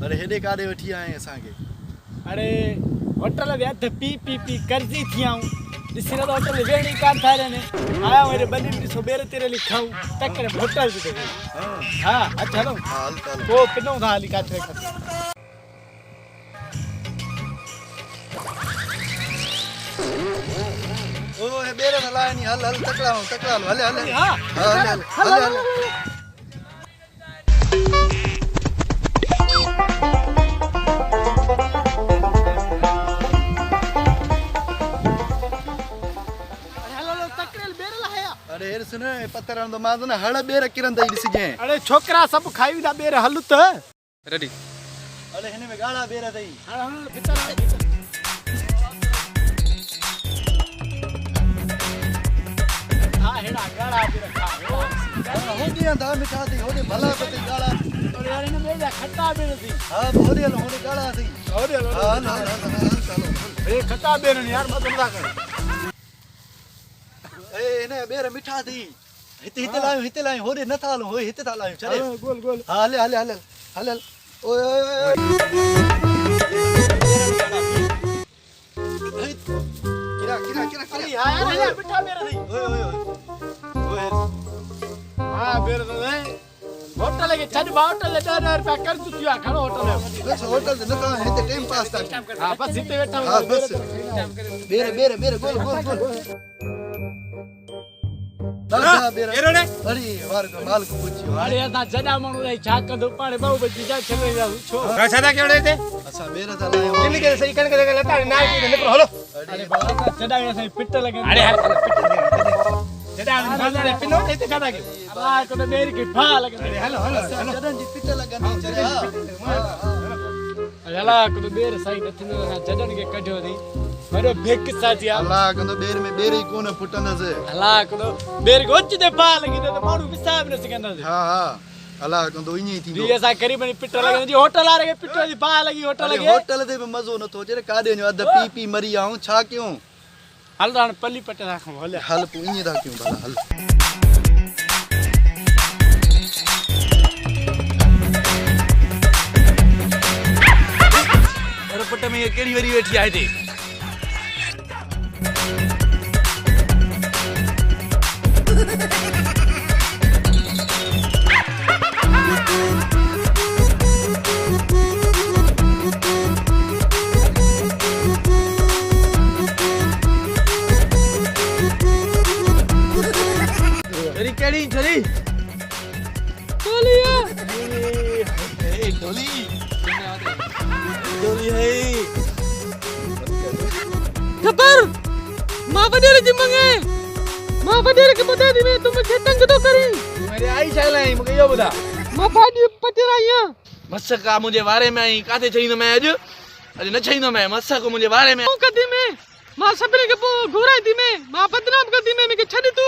अरे हेॾे काॾे वठी आए असांखे? अरे होटल में हथ पी पी पी कर्जी थी आऊं ॾिसी न होटल वेणी कान था रहने आया वरे बनी ॾिसो बेरे तेरे लिखाऊं तकरे होटल भी हां अच्छा हलो हाल चलो वो पिनो था हली काथे ओ हे बेरे न लाए नी हल हल तकड़ा हले हले हां हले हले अरे हेर सुन पत्थर तो मां न हड़ बेर किरन दई दिस जे अरे छोकरा सब खाई दा बेर हल त रेडी अरे हने में गाड़ा बेर दई हल भीतर हां हेड़ा गाड़ा बेर खा हो दिया दा मिठा दी होने भला पते गाड़ा अरे यार ने मेजा खट्टा बेर दी हां होने गाड़ा दी होरे हां चलो ए खट्टा बेर यार मत मजा कर ए ने बेर मिठा दी हिते लायो होरे न थालो होए हिते था लायो चले गोल गोल हले ओए ओए किरा अरे यार मिठा बेर दी ओए हां बेर दे होटल के छड होटल 10 रुपया कर चुकिया खड़ो होटल बस होटल न था हिते टाइम पास था हां बस हिते बैठा हां बस बेर गोल एरोने अरे वार को माल को पूछियो अरे ता जडा मणु रे छा कंदो पाणे बहु बची जा छले जा छो का छदा केवड़े ते असा बेर था लायो किन के सही कन के लता नाई के निकलो हलो अरे बाबा जडा ऐसे पिट लगे अरे जडा बाजार पिनो ते छदा के अल्लाह को मेरी की भा लगे अरे हलो जडन जी पिट लगन चले अल्लाह को बेर सही नथी न जडन के कढियो दी मरो भेक साथिया अल्लाह को बेर में बेर ही कोन फुटन से अल्लाह को बेर गोच दे भा लगी तो माणू विसाब न सकेंदा हां अल्लाह को इनी थी दी ऐसा करीबन पिट लगे जी होटल आ रे पिटो दी भा लगी होटल लगे होटल दे मजो न तो जे काडे जो अध पी पी मरी आऊं छा क्यों हल दान पल्ली पटे राखो हले हल पु इनी दा क्यों भला हल अरे पट में केड़ी वरी बैठी आए थे तेरी केड़ी चली बोलिए ए डोली है खबर मां वडेर जी मंगे मां वडेर के बता दी मैं तुम के तंग तो करी मेरे आई चलाई मुके यो बता मां भाजी पटेरा आया मसका मुझे बारे में आई काते चईनो मैं अज न चईनो मैं मसक मुझे बारे में कदी में मां सबने के घुराई दी मैं मां बदनाम कर दी मैं के छडी तू